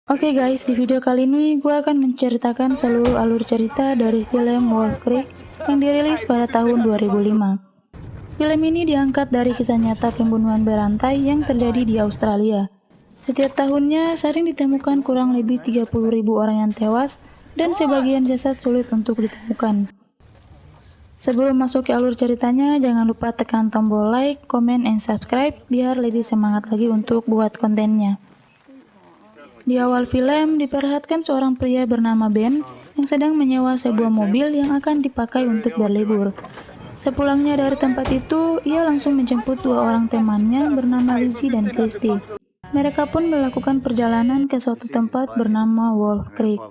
Oke guys, di video kali ini gue akan menceritakan seluruh alur cerita dari film Wolf Creek yang dirilis pada tahun 2005. Film ini diangkat dari kisah nyata pembunuhan berantai yang terjadi di Australia. Setiap tahunnya sering ditemukan kurang lebih 30.000 orang yang tewas dan sebagian jasad sulit untuk ditemukan. Sebelum masuk ke alur ceritanya, jangan lupa tekan tombol like, comment, and subscribe biar lebih semangat lagi untuk buat kontennya. Di awal film, diperlihatkan seorang pria bernama Ben yang sedang menyewa sebuah mobil yang akan dipakai untuk berlibur. Sepulangnya dari tempat itu, ia langsung menjemput dua orang temannya bernama Lizzie dan Christy. Mereka pun melakukan perjalanan ke suatu tempat bernama Wolf Creek.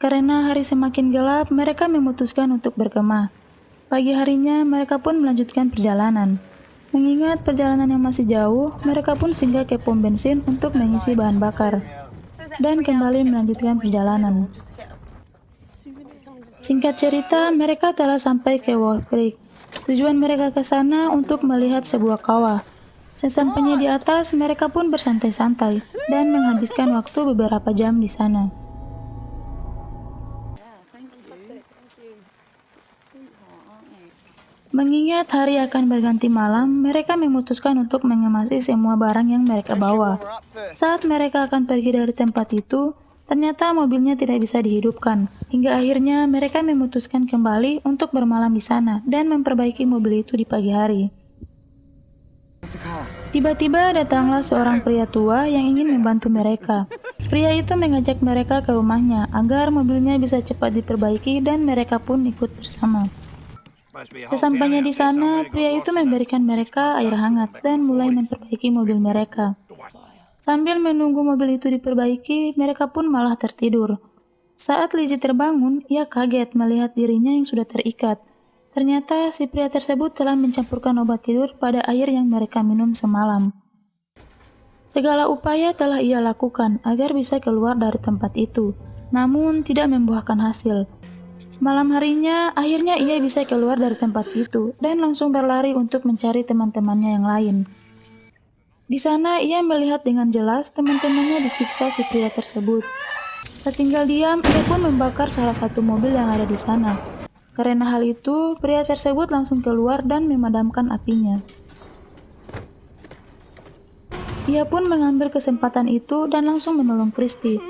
Karena hari semakin gelap, mereka memutuskan untuk berkemah. Pagi harinya, mereka pun melanjutkan perjalanan. Mengingat perjalanan yang masih jauh, mereka pun singgah ke pom bensin untuk mengisi bahan bakar dan kembali melanjutkan perjalanan. Singkat cerita, mereka telah sampai ke Wolf Creek. Tujuan mereka ke sana untuk melihat sebuah kawah. Sesampainya di atas, mereka pun bersantai-santai dan menghabiskan waktu beberapa jam di sana. Mengingat hari akan berganti malam, mereka memutuskan untuk mengemasi semua barang yang mereka bawa. Saat mereka akan pergi dari tempat itu, ternyata mobilnya tidak bisa dihidupkan. Hingga akhirnya mereka memutuskan kembali untuk bermalam di sana dan memperbaiki mobil itu di pagi hari. Tiba-tiba datanglah seorang pria tua yang ingin membantu mereka. Pria itu mengajak mereka ke rumahnya agar mobilnya bisa cepat diperbaiki dan mereka pun ikut bersama. Sesampainya di sana, pria itu memberikan mereka air hangat dan mulai memperbaiki mobil mereka. Sambil menunggu mobil itu diperbaiki, mereka pun malah tertidur. Saat Lizzie terbangun, ia kaget melihat dirinya yang sudah terikat. Ternyata si pria tersebut telah mencampurkan obat tidur pada air yang mereka minum semalam. Segala upaya telah ia lakukan agar bisa keluar dari tempat itu, namun tidak membuahkan hasil. Malam harinya, akhirnya ia bisa keluar dari tempat itu dan langsung berlari untuk mencari teman-temannya yang lain. Di sana, ia melihat dengan jelas teman-temannya disiksa si pria tersebut. Tertinggal diam, ia pun membakar salah satu mobil yang ada di sana. Karena hal itu, pria tersebut langsung keluar dan memadamkan apinya. Ia pun mengambil kesempatan itu dan langsung menolong Christy.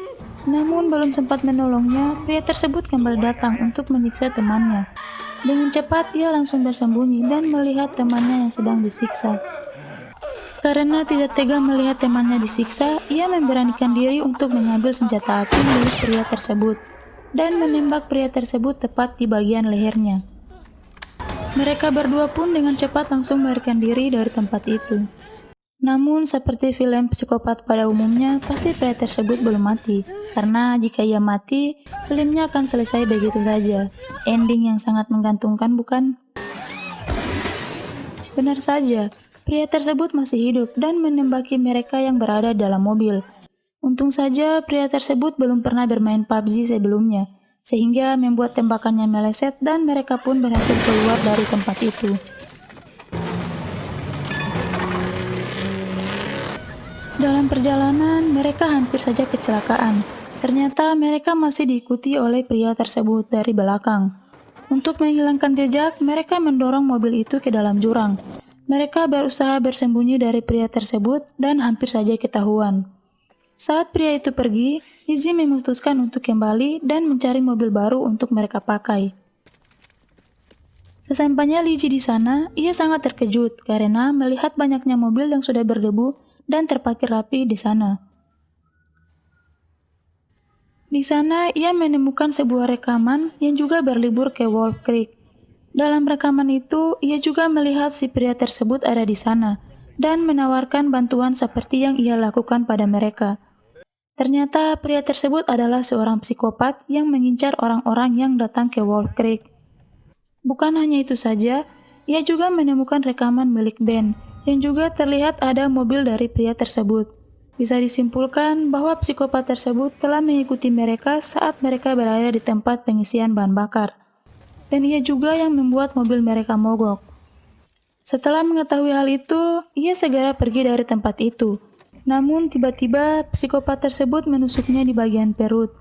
Namun belum sempat menolongnya, pria tersebut kembali datang untuk menyiksa temannya. Dengan cepat, ia langsung bersembunyi dan melihat temannya yang sedang disiksa. Karena tidak tega melihat temannya disiksa, ia memberanikan diri untuk mengambil senjata api milik pria tersebut dan menembak pria tersebut tepat di bagian lehernya. Mereka berdua pun dengan cepat langsung melarikan diri dari tempat itu. Namun, seperti film psikopat pada umumnya, pasti pria tersebut belum mati. Karena jika ia mati, filmnya akan selesai begitu saja. Ending yang sangat menggantungkan, bukan? Benar saja, pria tersebut masih hidup dan menembaki mereka yang berada dalam mobil. Untung saja pria tersebut belum pernah bermain PUBG sebelumnya, sehingga membuat tembakannya meleset dan mereka pun berhasil keluar dari tempat itu. Dalam perjalanan, mereka hampir saja kecelakaan. Ternyata mereka masih diikuti oleh pria tersebut dari belakang. Untuk menghilangkan jejak, mereka mendorong mobil itu ke dalam jurang. Mereka berusaha bersembunyi dari pria tersebut dan hampir saja ketahuan. Saat pria itu pergi, Lizzie memutuskan untuk kembali dan mencari mobil baru untuk mereka pakai. Sesampainya Lizzie di sana, ia sangat terkejut karena melihat banyaknya mobil yang sudah berdebu dan terparkir rapi di sana. Di sana, ia menemukan sebuah rekaman yang juga berlibur ke Wolf Creek. Dalam rekaman itu, ia juga melihat si pria tersebut ada di sana dan menawarkan bantuan seperti yang ia lakukan pada mereka. Ternyata pria tersebut adalah seorang psikopat yang mengincar orang-orang yang datang ke Wolf Creek. Bukan hanya itu saja, ia juga menemukan rekaman milik Ben, yang juga terlihat ada mobil dari pria tersebut. Bisa disimpulkan bahwa psikopat tersebut telah mengikuti mereka saat mereka berada di tempat pengisian bahan bakar. Dan ia juga yang membuat mobil mereka mogok. Setelah mengetahui hal itu, ia segera pergi dari tempat itu. Namun tiba-tiba psikopat tersebut menusuknya di bagian perut.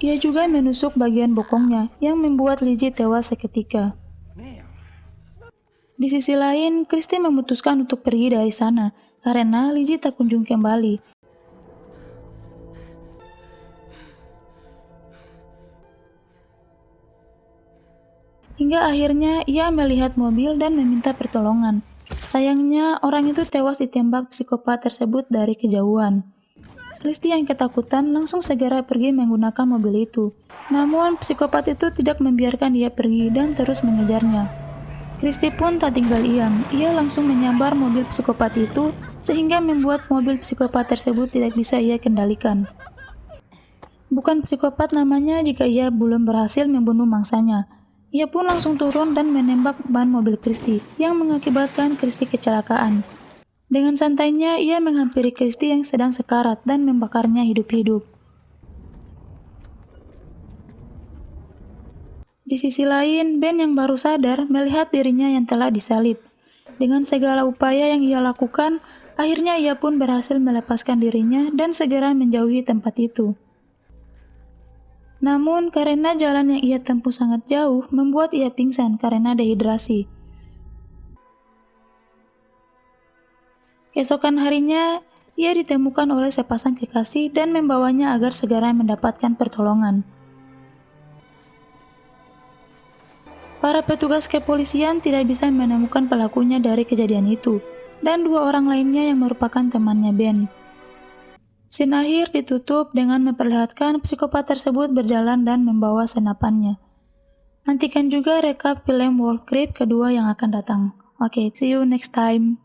Ia juga menusuk bagian bokongnya yang membuat Lizzie tewas seketika. Di sisi lain, Christy memutuskan untuk pergi dari sana karena Lizzie tak kunjung kembali. Hingga akhirnya ia melihat mobil dan meminta pertolongan. Sayangnya, orang itu tewas ditembak psikopat tersebut dari kejauhan. Christy yang ketakutan langsung segera pergi menggunakan mobil itu. Namun, psikopat itu tidak membiarkan dia pergi dan terus mengejarnya. Christy pun tak tinggal diam. Ia langsung menyambar mobil psikopat itu sehingga membuat mobil psikopat tersebut tidak bisa ia kendalikan. Bukan psikopat namanya jika ia belum berhasil membunuh mangsanya. Ia pun langsung turun dan menembak ban mobil Christy yang mengakibatkan Christy kecelakaan. Dengan santainya, ia menghampiri Christy yang sedang sekarat dan membakarnya hidup-hidup. Di sisi lain, Ben yang baru sadar melihat dirinya yang telah disalib. Dengan segala upaya yang ia lakukan, akhirnya ia pun berhasil melepaskan dirinya dan segera menjauhi tempat itu. Namun, karena jalan yang ia tempuh sangat jauh, membuat ia pingsan karena dehidrasi. Keesokan harinya, ia ditemukan oleh sepasang kekasih dan membawanya agar segera mendapatkan pertolongan. Para petugas kepolisian tidak bisa menemukan pelakunya dari kejadian itu, dan 2 orang lainnya yang merupakan temannya Ben. Scene akhir ditutup dengan memperlihatkan psikopat tersebut berjalan dan membawa senapannya. Nantikan juga rekap film Wolf Creek kedua yang akan datang. Oke, see you next time.